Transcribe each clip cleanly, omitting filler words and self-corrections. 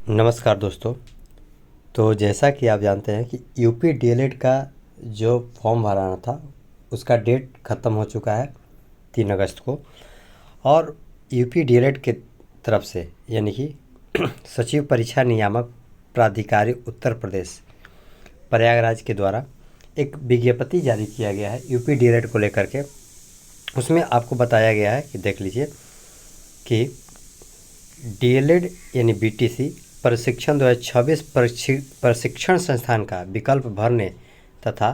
नमस्कार दोस्तों। तो जैसा कि आप जानते हैं कि यूपी डीएलएड का जो फॉर्म भराना था उसका डेट ख़त्म हो चुका है 3 अगस्त को। और यूपी डीएलएड के तरफ से यानी कि सचिव परीक्षा नियामक प्राधिकारी उत्तर प्रदेश प्रयागराज के द्वारा एक विज्ञप्ति जारी किया गया है यूपी डीएलएड को लेकर के। उसमें आपको बताया गया है कि देख लीजिए कि डीएलएड यानी बीटीसी प्रशिक्षण 2026 प्रशिक्षण संस्थान का विकल्प भरने तथा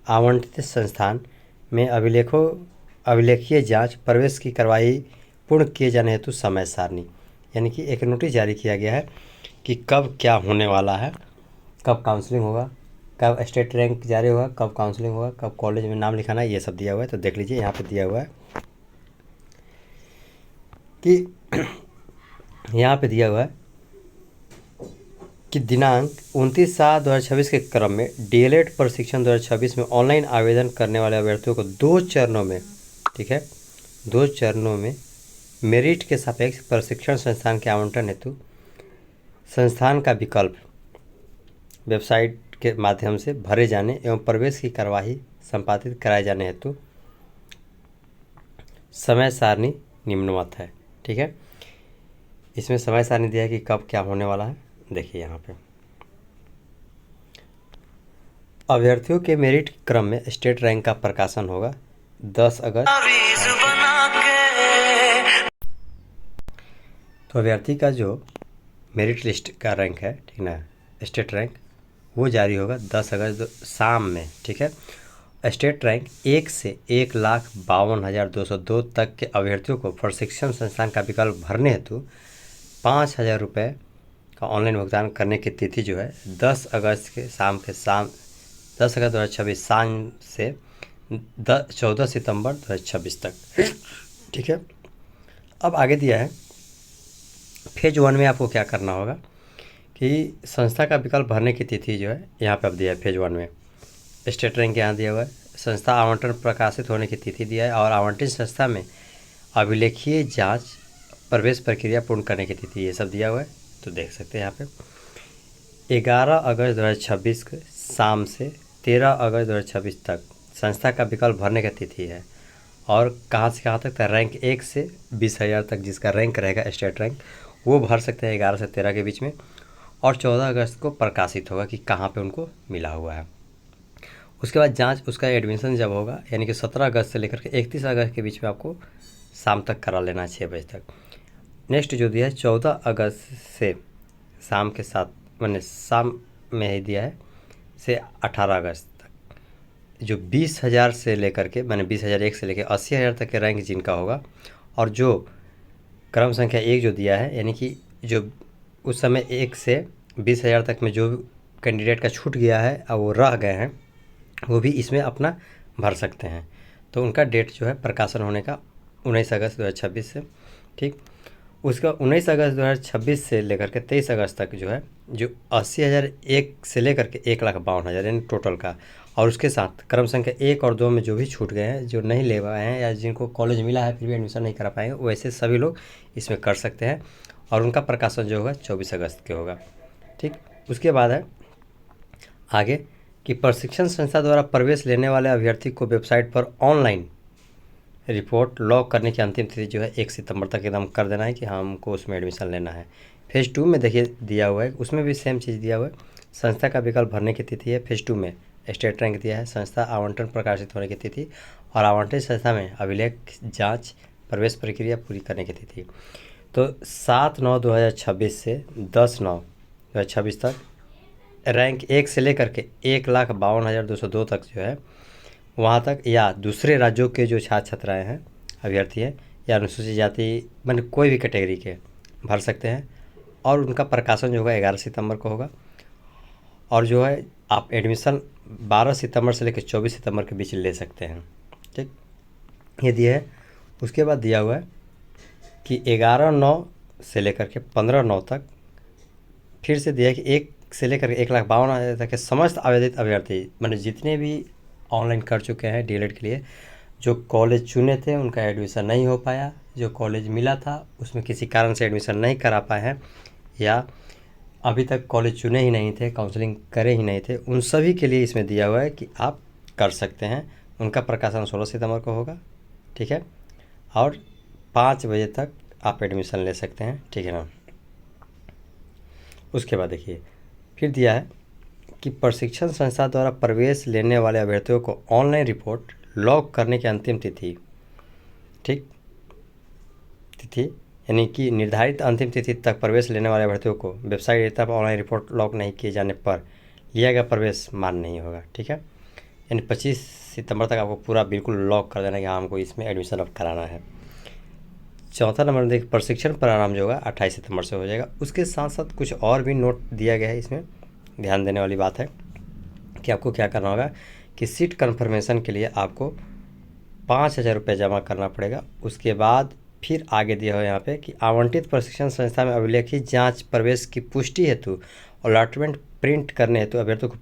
आवंटित संस्थान में अभिलेखीय जांच प्रवेश की कार्रवाई पूर्ण किए जाने हेतु समय सारणी यानी कि एक नोटिस जारी किया गया है कि कब क्या होने वाला है, कब काउंसलिंग होगा, कब स्टेट रैंक जारी होगा, कब काउंसलिंग होगा, कब कॉलेज में नाम लिखाना है, ये सब दिया हुआ है। तो देख लीजिए यहाँ पे दिया हुआ है कि यहाँ पे दिया हुआ है कि दिनांक 29/7/2026 के क्रम में डीएलएड प्रशिक्षण 2026 में ऑनलाइन आवेदन करने वाले अभ्यर्थियों को 2 चरणों में, ठीक है, 2 चरणों में मेरिट के सापेक्ष प्रशिक्षण संस्थान के आवंटन हेतु संस्थान का विकल्प वेबसाइट के माध्यम से भरे जाने एवं प्रवेश की कार्यवाही संपादित कराए जाने हेतु समय सारणी निम्नवत है। ठीक है, इसमें समय सारणी दिया है कि कब क्या होने वाला है। देखिए यहाँ पे अभ्यर्थियों के मेरिट क्रम में स्टेट रैंक का प्रकाशन होगा 10 अगस्त। तो अभ्यर्थी का जो मेरिट लिस्ट का रैंक है, ठीक ना, स्टेट रैंक, वो जारी होगा 10 अगस्त शाम में। ठीक है, स्टेट रैंक 1 से 1,52,202 तक के अभ्यर्थियों को प्रशिक्षण संस्थान का विकल्प भरने हेतु 5,000 रुपये का ऑनलाइन भुगतान करने की तिथि जो है 10 अगस्त 2026 शाम से 14 सितंबर 2026 तक। ठीक है, अब आगे दिया है फेज 1 में आपको क्या करना होगा कि संस्था का विकल्प भरने की तिथि जो है यहाँ पे अब दिया है। फेज 1 में स्टेट रैंक यहाँ दिया हुआ है, संस्था आवंटन प्रकाशित होने की तिथि दिया है और आवंटित संस्था में अभिलेखीय जांच प्रवेश प्रक्रिया पूर्ण करने की तिथि, ये सब दिया हुआ है। तो देख सकते हैं यहाँ पे 11 अगस्त 2026 के शाम से 13 अगस्त 2026 तक संस्था का विकल्प भरने की तिथि है। और कहाँ से कहाँ तक, रैंक 1 से 20,000 तक जिसका रैंक रहेगा स्टेट रैंक, वो भर सकते हैं 11 से 13 के बीच में। और 14 अगस्त को प्रकाशित होगा कि कहाँ पे उनको मिला हुआ है। उसके बाद जांच, उसका एडमिशन जब होगा यानी कि 17 अगस्त से लेकर के 31 अगस्त के बीच में आपको शाम तक करा लेना है 6 बजे तक। नेक्स्ट जो दिया है 14 अगस्त से शाम के 7 मैंने शाम में ही दिया है से 18 अगस्त तक जो 20,000 से लेकर के 20,001 से लेकर 80,000 तक के रैंक जिनका होगा, और जो क्रम संख्या 1 जो दिया है यानी कि जो उस समय 1 से 20,000 तक में जो कैंडिडेट का छूट गया है और वो रह गए हैं, वो भी इसमें अपना भर सकते हैं। तो उनका डेट जो है प्रकाशन होने का 19 अगस्त 2026 से। ठीक, उसका 19 अगस्त 2026 से लेकर के 23 अगस्त तक जो है जो 80,001 से लेकर के 1,52,000 यानी टोटल का, और उसके साथ क्रम संख्या 1 और 2 में जो भी छूट गए हैं, जो नहीं ले पाए हैं या जिनको कॉलेज मिला है फिर भी एडमिशन नहीं करा पाएंगे, वैसे सभी लोग इसमें कर सकते हैं। और उनका प्रकाशन जो होगा 24 अगस्त के होगा। ठीक, उसके बाद है आगे कि प्रशिक्षण संस्था द्वारा प्रवेश लेने वाले अभ्यर्थी को वेबसाइट पर ऑनलाइन रिपोर्ट लॉग करने की अंतिम तिथि जो है 1 सितंबर तक एकदम कर देना है कि हमको उसमें एडमिशन लेना है। फेज़ 2 में देखिए दिया हुआ है, उसमें भी सेम चीज़ दिया हुआ है। संस्था का विकल्प भरने की तिथि है फेज़ 2 में, स्टेट रैंक दिया है, संस्था आवंटन प्रकाशित होने की तिथि और आवंटित संस्था में अभिलेख जाँच प्रवेश प्रक्रिया पूरी करने की तिथि। तो 7/9/2026 से 10/9/2026 तक रैंक 1 से लेकर के 1,52,202 तक जो है वहाँ तक, या दूसरे राज्यों के जो छात्र छात्राएँ हैं, अभ्यर्थी हैं, या अनुसूचित जाति कोई भी कैटेगरी के भर सकते हैं। और उनका प्रकाशन जो होगा 11 सितंबर को होगा। और जो है आप एडमिशन 12 सितंबर से लेकर 24 सितंबर के बीच ले सकते हैं। ठीक, ये दिया है। उसके बाद दिया हुआ है कि 11/9 से लेकर के 15/9 तक फिर से दिया है कि 1 से लेकर के 1,52,000 तक के समस्त आवेदित अभ्यर्थी जितने भी ऑनलाइन कर चुके हैं डीएलएड के लिए, जो कॉलेज चुने थे उनका एडमिशन नहीं हो पाया, जो कॉलेज मिला था उसमें किसी कारण से एडमिशन नहीं करा पाए हैं, या अभी तक कॉलेज चुने ही नहीं थे, काउंसलिंग करे ही नहीं थे, उन सभी के लिए इसमें दिया हुआ है कि आप कर सकते हैं। उनका प्रकाशन 16 सितंबर को होगा, ठीक है, और 5 बजे तक आप एडमिशन ले सकते हैं, ठीक है ना। उसके बाद देखिए फिर दिया है कि प्रशिक्षण संस्था द्वारा प्रवेश लेने वाले अभ्यर्थियों को ऑनलाइन रिपोर्ट लॉग करने की अंतिम तिथि, ठीक, तिथि यानी कि निर्धारित अंतिम तिथि तक प्रवेश लेने वाले अभ्यर्थियों को वेबसाइट पर ऑनलाइन रिपोर्ट लॉग नहीं किए जाने पर लिया गया प्रवेश मान्य नहीं होगा, ठीक है। यानी 25 सितंबर तक आपको पूरा बिल्कुल लॉक कर देना कि हाँ हमको इसमें एडमिशन अब कराना है। चौथा नंबर देखिए प्रशिक्षण प्रारंभ जो होगा 28 सितंबर से हो जाएगा। उसके साथ साथ कुछ और भी नोट दिया गया है, इसमें ध्यान देने वाली बात है कि आपको क्या करना होगा कि सीट कन्फर्मेशन के लिए आपको 5,000 रुपये जमा करना पड़ेगा। उसके बाद फिर आगे दिया हुआ यहाँ पे कि आवंटित प्रशिक्षण संस्था में अभिलेखित जांच प्रवेश की पुष्टि हेतु अलॉटमेंट प्रिंट करने हेतु अभ्यर्थियों को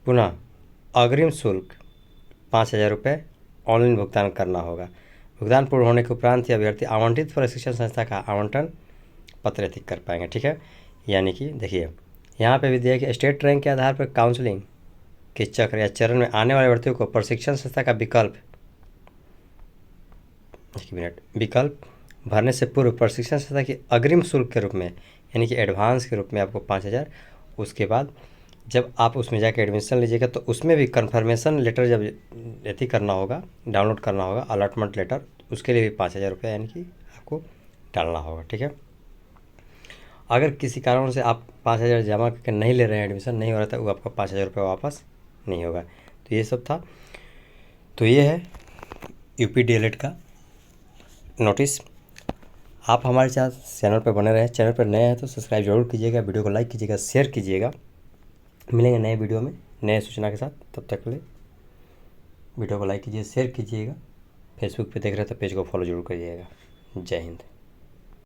पुनः अग्रिम शुल्क 5,000 रुपये ऑनलाइन भुगतान करना होगा। भुगतान पूर्ण होने के उपरांत ही अभ्यर्थी आवंटित प्रशिक्षण संस्था का आवंटन पत्र अधिक कर पाएंगे, ठीक है। यानी कि देखिए यहाँ पे भी दिया कि स्टेट रैंक के आधार पर काउंसलिंग के चक्र या चरण में आने वाले अभ्यर्थियों को प्रशिक्षण संस्था का विकल्प भरने से पूर्व प्रशिक्षण संस्था की अग्रिम शुल्क के रूप में यानी कि एडवांस के रूप में आपको 5,000, उसके बाद जब आप उसमें जाकर एडमिशन लीजिएगा तो उसमें भी कन्फर्मेशन लेटर जब यदि करना होगा, डाउनलोड करना होगा अलॉटमेंट लेटर, उसके लिए भी 5,000 रुपये यानी कि आपको डालना होगा, ठीक है। अगर किसी कारण से आप 5,000 जमा करके नहीं ले रहे हैं, एडमिशन नहीं हो रहा था, वो आपका 5,000 रुपये वापस नहीं होगा। तो ये सब था। तो ये है यूपी डीएलएड का नोटिस। आप हमारे साथ चैनल पर बने रहें। चैनल पर नए हैं तो सब्सक्राइब जरूर कीजिएगा, वीडियो को लाइक कीजिएगा, शेयर कीजिएगा। मिलेंगे नए वीडियो में नए सूचना के साथ। तब तक के लिए वीडियो को लाइक कीजिए, शेयर कीजिएगा। फेसबुक पे देख रहे हैं तो पेज को फॉलो जरूर करिएगा। जय हिंद।